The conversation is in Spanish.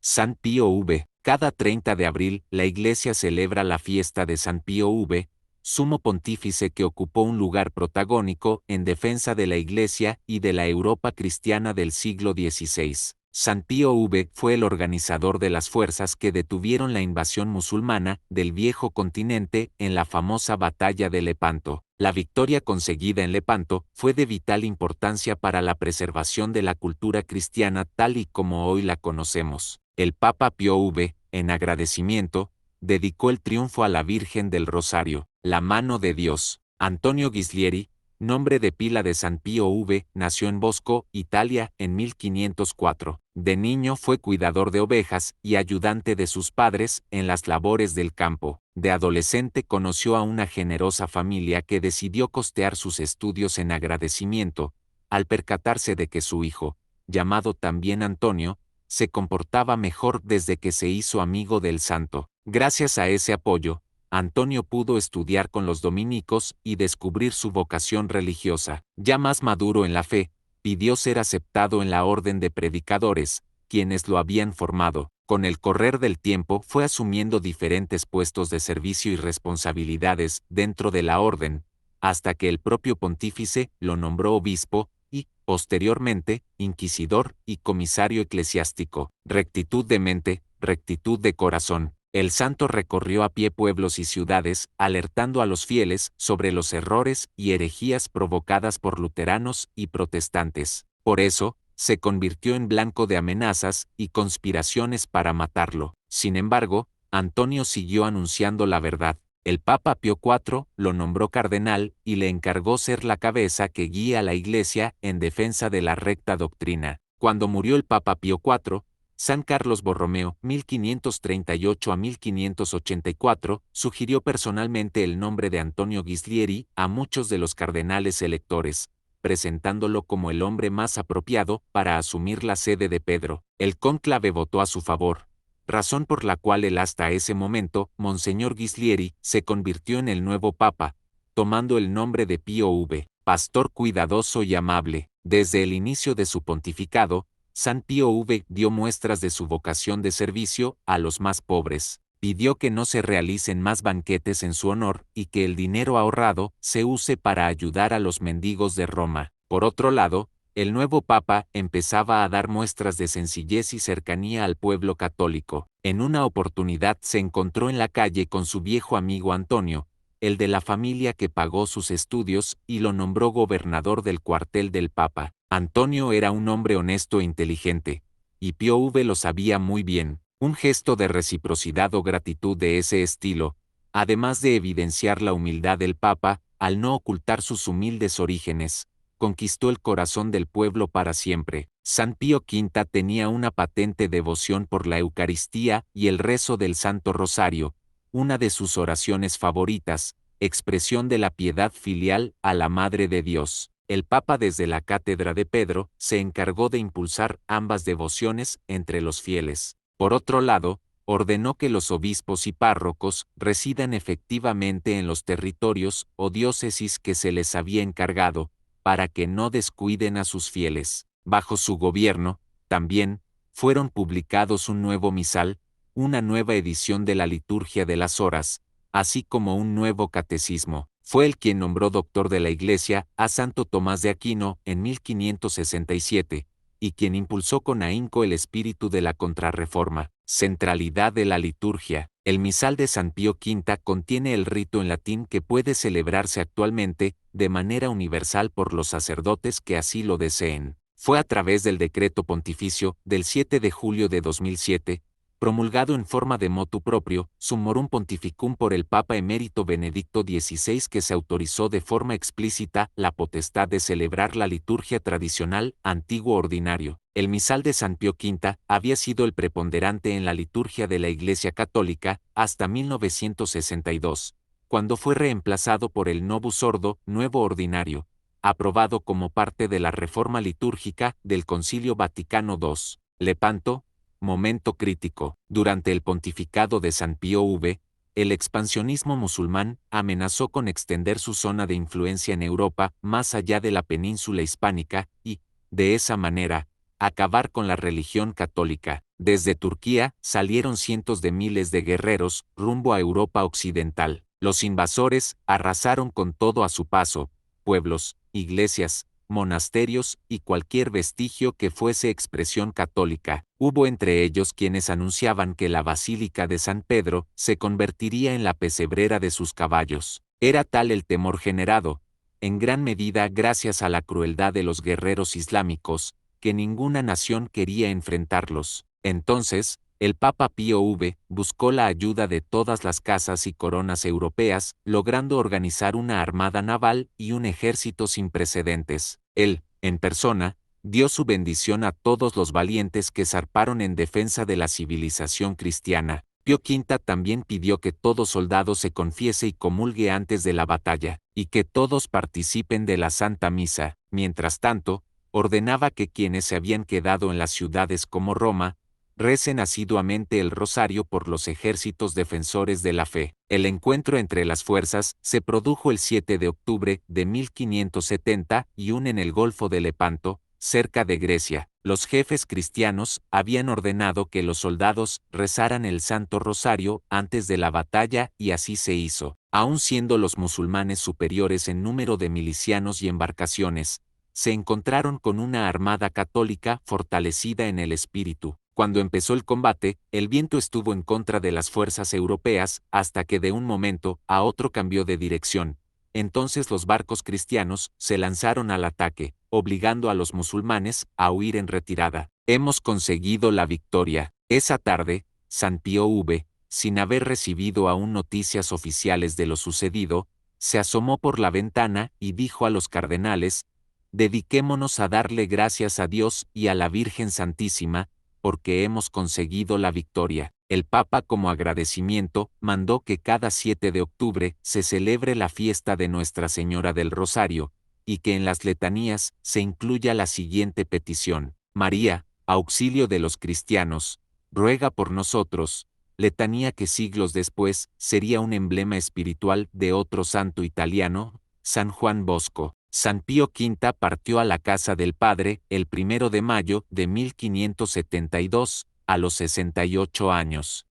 San Pío V. Cada 30 de abril, la Iglesia celebra la fiesta de San Pío V, sumo pontífice que ocupó un lugar protagónico en defensa de la Iglesia y de la Europa cristiana del siglo XVI. San Pío V fue el organizador de las fuerzas que detuvieron la invasión musulmana del viejo continente en la famosa batalla de Lepanto. La victoria conseguida en Lepanto fue de vital importancia para la preservación de la cultura cristiana tal y como hoy la conocemos. El Papa Pío V, en agradecimiento, dedicó el triunfo a la Virgen del Rosario, la mano de Dios. Antonio Ghislieri, nombre de pila de San Pío V, nació en Bosco, Italia, en 1504. De niño fue cuidador de ovejas y ayudante de sus padres en las labores del campo. De adolescente conoció a una generosa familia que decidió costear sus estudios en agradecimiento, al percatarse de que su hijo, llamado también Antonio, se comportaba mejor desde que se hizo amigo del santo. Gracias a ese apoyo, Antonio pudo estudiar con los dominicos y descubrir su vocación religiosa. Ya más maduro en la fe, pidió ser aceptado en la orden de predicadores, quienes lo habían formado. Con el correr del tiempo fue asumiendo diferentes puestos de servicio y responsabilidades dentro de la orden, hasta que el propio pontífice lo nombró obispo y, posteriormente, inquisidor y comisario eclesiástico. Rectitud de mente, rectitud de corazón. El santo recorrió a pie pueblos y ciudades, alertando a los fieles sobre los errores y herejías provocadas por luteranos y protestantes. Por eso, se convirtió en blanco de amenazas y conspiraciones para matarlo. Sin embargo, Antonio siguió anunciando la verdad. El Papa Pío IV lo nombró cardenal y le encargó ser la cabeza que guía a la Iglesia en defensa de la recta doctrina. Cuando murió el Papa Pío IV, San Carlos Borromeo, 1538 a 1584, sugirió personalmente el nombre de Antonio Ghislieri a muchos de los cardenales electores, presentándolo como el hombre más apropiado para asumir la sede de Pedro. El cónclave votó a su favor, razón por la cual hasta ese momento, Monseñor Ghislieri se convirtió en el nuevo papa, tomando el nombre de Pío V, pastor cuidadoso y amable. Desde el inicio de su pontificado, San Pío V dio muestras de su vocación de servicio a los más pobres. Pidió que no se realicen más banquetes en su honor y que el dinero ahorrado se use para ayudar a los mendigos de Roma. Por otro lado, el nuevo papa empezaba a dar muestras de sencillez y cercanía al pueblo católico. En una oportunidad se encontró en la calle con su viejo amigo Antonio, el de la familia que pagó sus estudios y lo nombró gobernador del cuartel del papa. Antonio era un hombre honesto e inteligente, y Pío V lo sabía muy bien. Un gesto de reciprocidad o gratitud de ese estilo, además de evidenciar la humildad del papa, al no ocultar sus humildes orígenes, conquistó el corazón del pueblo para siempre. San Pío V tenía una patente devoción por la Eucaristía y el rezo del Santo Rosario, una de sus oraciones favoritas, expresión de la piedad filial a la Madre de Dios. El Papa desde la Cátedra de Pedro se encargó de impulsar ambas devociones entre los fieles. Por otro lado, ordenó que los obispos y párrocos residan efectivamente en los territorios o diócesis que se les había encargado, para que no descuiden a sus fieles. Bajo su gobierno, también, fueron publicados un nuevo misal, una nueva edición de la Liturgia de las Horas, así como un nuevo catecismo. Fue él quien nombró doctor de la Iglesia a Santo Tomás de Aquino en 1567, y quien impulsó con ahínco el espíritu de la Contrarreforma. Centralidad de la liturgia. El misal de San Pío V contiene el rito en latín que puede celebrarse actualmente de manera universal por los sacerdotes que así lo deseen. Fue a través del decreto pontificio del 7 de julio de 2007, promulgado en forma de motu proprio, Summorum Pontificum por el Papa emérito Benedicto XVI, que se autorizó de forma explícita la potestad de celebrar la liturgia tradicional antiguo ordinario. El misal de San Pío V había sido el preponderante en la liturgia de la Iglesia Católica hasta 1962, cuando fue reemplazado por el Novus Ordo, nuevo ordinario, aprobado como parte de la reforma litúrgica del Concilio Vaticano II. Lepanto, momento crítico. Durante el pontificado de San Pío V, el expansionismo musulmán amenazó con extender su zona de influencia en Europa más allá de la península hispánica y, de esa manera, acabar con la religión católica. Desde Turquía salieron cientos de miles de guerreros rumbo a Europa Occidental. Los invasores arrasaron con todo a su paso, pueblos, iglesias, monasterios y cualquier vestigio que fuese expresión católica. Hubo entre ellos quienes anunciaban que la Basílica de San Pedro se convertiría en la pesebrera de sus caballos. Era tal el temor generado, en gran medida gracias a la crueldad de los guerreros islámicos, que ninguna nación quería enfrentarlos. Entonces, el Papa Pío V buscó la ayuda de todas las casas y coronas europeas, logrando organizar una armada naval y un ejército sin precedentes. Él, en persona, dio su bendición a todos los valientes que zarparon en defensa de la civilización cristiana. Pío V también pidió que todo soldado se confiese y comulgue antes de la batalla, y que todos participen de la Santa Misa. Mientras tanto, ordenaba que quienes se habían quedado en las ciudades como Roma, recen asiduamente el rosario por los ejércitos defensores de la fe. El encuentro entre las fuerzas se produjo el 7 de octubre de 1571 en el Golfo de Lepanto, cerca de Grecia. Los jefes cristianos habían ordenado que los soldados rezaran el Santo Rosario antes de la batalla y así se hizo. Aun siendo los musulmanes superiores en número de milicianos y embarcaciones, se encontraron con una armada católica fortalecida en el espíritu. Cuando empezó el combate, el viento estuvo en contra de las fuerzas europeas hasta que de un momento a otro cambió de dirección. Entonces los barcos cristianos se lanzaron al ataque, obligando a los musulmanes a huir en retirada. Hemos conseguido la victoria. Esa tarde, San Pío V, sin haber recibido aún noticias oficiales de lo sucedido, se asomó por la ventana y dijo a los cardenales: «Dediquémonos a darle gracias a Dios y a la Virgen Santísima, porque hemos conseguido la victoria». El Papa, como agradecimiento, mandó que cada 7 de octubre se celebre la fiesta de Nuestra Señora del Rosario, y que en las letanías se incluya la siguiente petición: María, auxilio de los cristianos, ruega por nosotros. Letanía que siglos después sería un emblema espiritual de otro santo italiano, San Juan Bosco. San Pío V partió a la casa del Padre el 1 de mayo de 1572, a los 68 años.